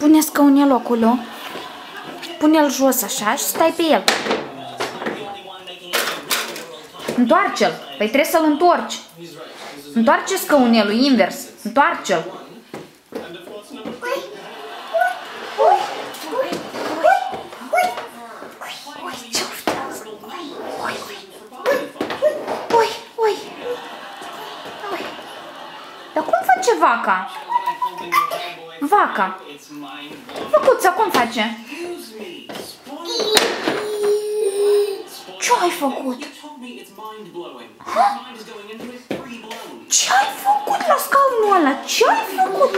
Pune scaunelul acolo. Pune-l jos așa și stai pe el. Întoarce-l. Păi trebuie să-l întorci. Întoarce scaunelul invers. Întoarce-l. Dar cum face vaca? Vaca. Făcuța, cum face? Ce ai făcut? Ce ai făcut la scaunul ăla? Ce ai făcut?